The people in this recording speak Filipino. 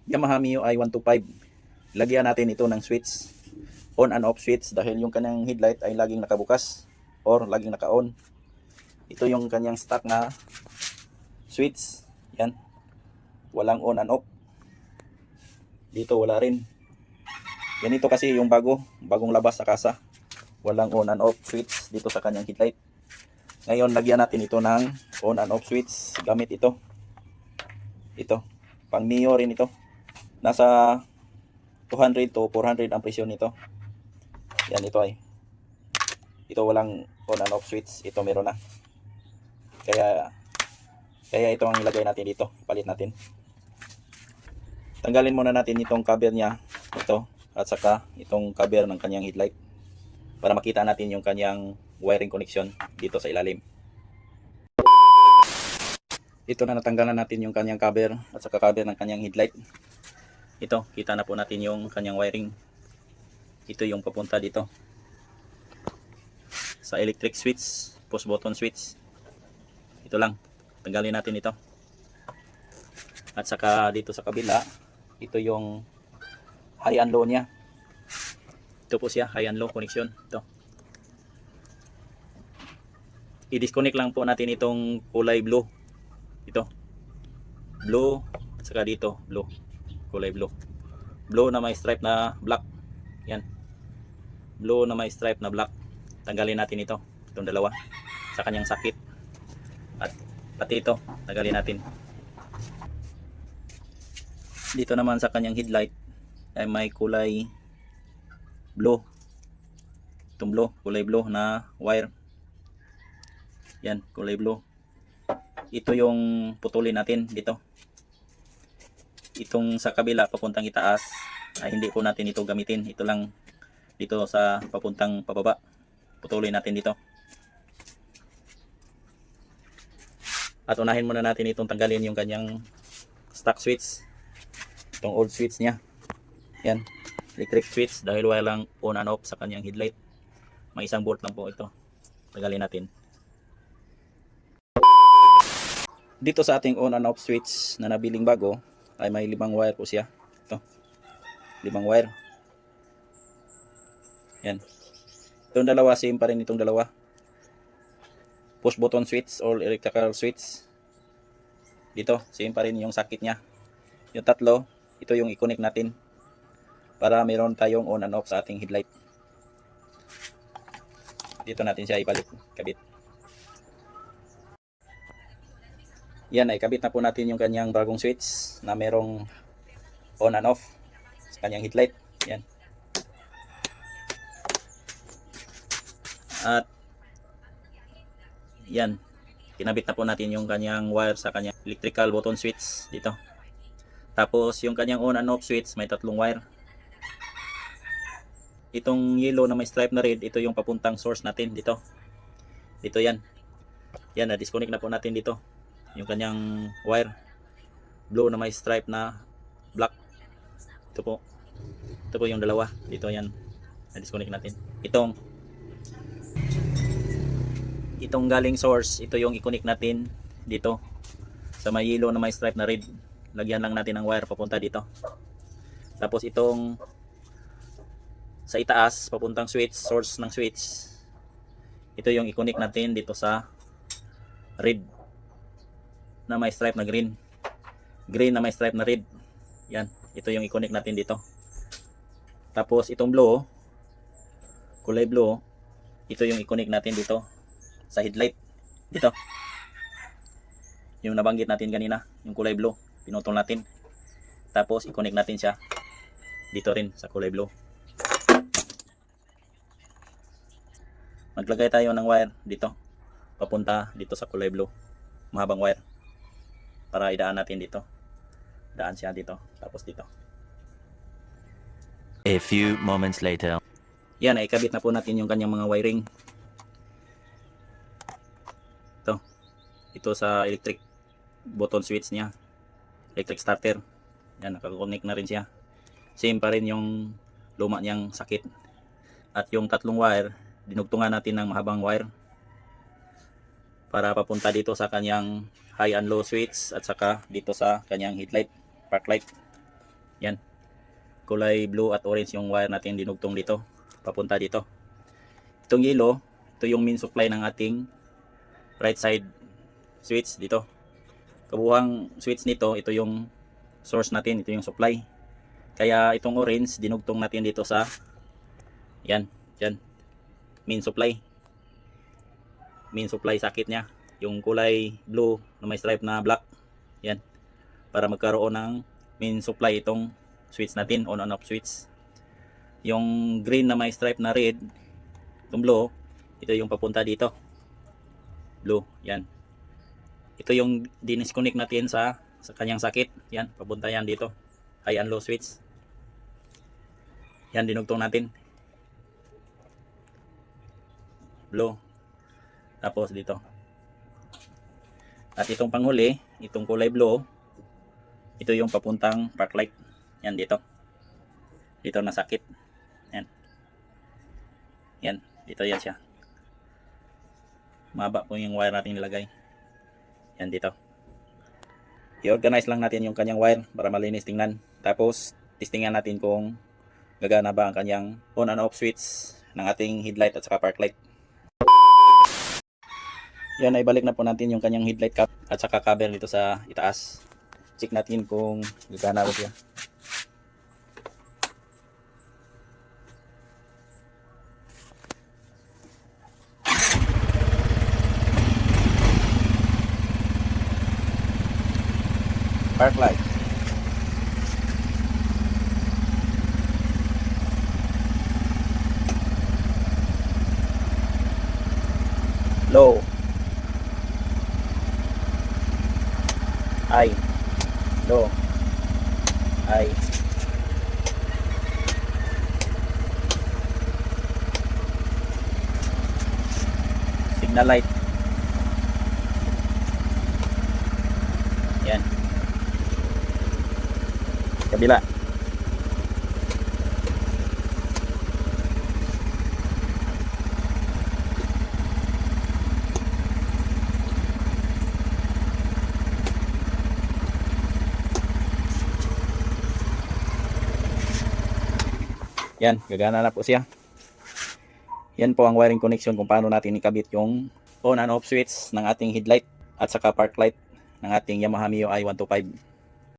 Yamaha MIUI 125. Lagyan natin ito ng switch, on and off switch, dahil yung kanyang headlight ay laging nakabukas or laging naka-on. Ito yung kanyang stock na switch. Yan, walang on and off. Dito wala rin. Ganito kasi yung bagong labas sa kasa. Walang on and off switch dito sa kanyang headlight. Ngayon lagyan natin ito ng on and off switch gamit ito. Ito, pang Mio rin ito. Nasa 200 to 400 ang presyo nito. Yan, ito ay. Ito walang on and off switch, ito meron na. Kaya ito ang ilagay natin dito, palit natin. Tanggalin muna natin itong cover niya, ito, at saka itong cover ng kanyang headlight para makita natin yung kanyang wiring connection dito sa ilalim. Ito na, natanggalan natin yung kanyang cover at saka cover ng kanyang headlight. Ito, kita na po natin yung kanyang wiring. Ito yung papunta dito sa electric switch, push button switch. Ito lang, tanggalin natin ito. At saka dito sa kabila, ito yung high and low niya. Ito po siya, high and low connection. Ito, i-disconnect lang po natin itong kulay blue. Ito, blue, at saka dito, blue, kulay blue. Blue na may stripe na black. Yan, blue na may stripe na black. Tanggalin natin ito, itong dalawa, sa kanyang sakit. At pati ito, tanggalin natin. Dito naman sa kanyang headlight ay may kulay blue. Itong blue, kulay blue na wire. Yan, kulay blue. Ito yung putulin natin dito. Itong sa kabila papuntang itaas ay hindi po natin ito gamitin. Ito lang dito sa papuntang pababa. Putulin natin dito. At unahin muna natin itong tanggalin yung kanyang stock switch. Itong old switch niya. Yan, electric switch, dahil walang on and off sa kanyang headlight. May isang bolt lang po ito. Tanggalin natin. Dito sa ating on and off switch na nabiling bago ay may 5 wire po siya. Ito, 5 wire. Yan, itong dalawa, same pa rin itong dalawa. Push button switch or electrical switch. Dito, same pa rin yung sakit niya. Yung tatlo, ito yung i-connect natin para meron tayong on and off sa ating headlight. Dito natin siya ipalit, kabit. Yan, ay kabit na po natin yung kanyang bagong switch na merong on and off sa kanyang headlight. Yan. At yan, kinabit na po natin yung kanyang wire sa kanyang electrical button switch dito. Tapos yung kanyang on and off switch may 3 wire. Itong yellow na may stripe na red, ito yung papuntang source natin dito. Dito yan. Yan, na-disconnect na po natin dito yung kanyang wire. Blue na may stripe na black. Ito po yung dalawa dito. Yan, na-disconnect natin. Itong galing source, ito yung i-connect natin dito sa may yellow na may stripe na red. Lagyan lang natin ng wire papunta dito. Tapos itong sa itaas, papuntang switch, source ng switch, ito yung i-connect natin dito sa red na may stripe na green. Green na may stripe na red. Yan, ito yung i-connect natin dito. Tapos itong blue, kulay blue, ito yung i-connect natin dito sa headlight. Dito, yung nabanggit natin kanina, yung kulay blue, pinutol natin. Tapos i-connect natin siya dito rin sa kulay blue. Maglagay tayo ng wire dito, papunta dito sa kulay blue, mahabang wire, para idaan natin dito. Daan siya dito, tapos dito. A few moments later. Yan, ay ikabit na po natin yung kanyang mga wiring. Ito sa electric button switch niya, electric starter. Yan, nakakonect na rin siya. Same pa rin yung luma niyang sakit. At yung 3 wire, dinugtungan natin ng mahabang wire para papunta dito sa kanyang high and low switch at saka dito sa kanyang headlight, park light. Yan. Kulay blue at orange yung wire natin dinugtong dito. Papunta dito. Itong yellow, ito yung main supply ng ating right side switch dito. Kabuhang switch nito, ito yung source natin, ito yung supply. Kaya itong orange, dinugtong natin dito sa yan, yan. Main supply. Main supply socket niya. Yung kulay blue na may stripe na black. Yan. Para magkaroon ng main supply itong switch natin, on and off switch. Yung green na may stripe na red, itong blue, ito yung papunta dito. Blue, yan. Ito yung dinisconnect natin sa kanyang socket. Yan, papunta yan dito. High and low switch. Yan, dinugtong natin. Blue. Tapos dito. At itong panghuli, itong kulay blue, ito yung papuntang park light. Yan dito. Dito na sakit. Yan. Yan. Dito yan siya. Mahaba po yung wire natin nilagay. Yan dito. I-organize lang natin yung kanyang wire para malinis tingnan. Tapos, testingan natin kung gagana ba ang kanyang on and off switch ng ating headlight at saka park light. Yan, ay balik na po natin yung kanyang headlight cap at saka cover dito sa itaas. Check natin kung gagana ba siya. Park light. Low. High. Low. High. Signal light. Yan. Kabila. Yan, gagana na po siya. Yan po ang wiring connection kung paano natin ikabit yung on and off switch ng ating headlight at saka park light ng ating Yamaha Mio i125.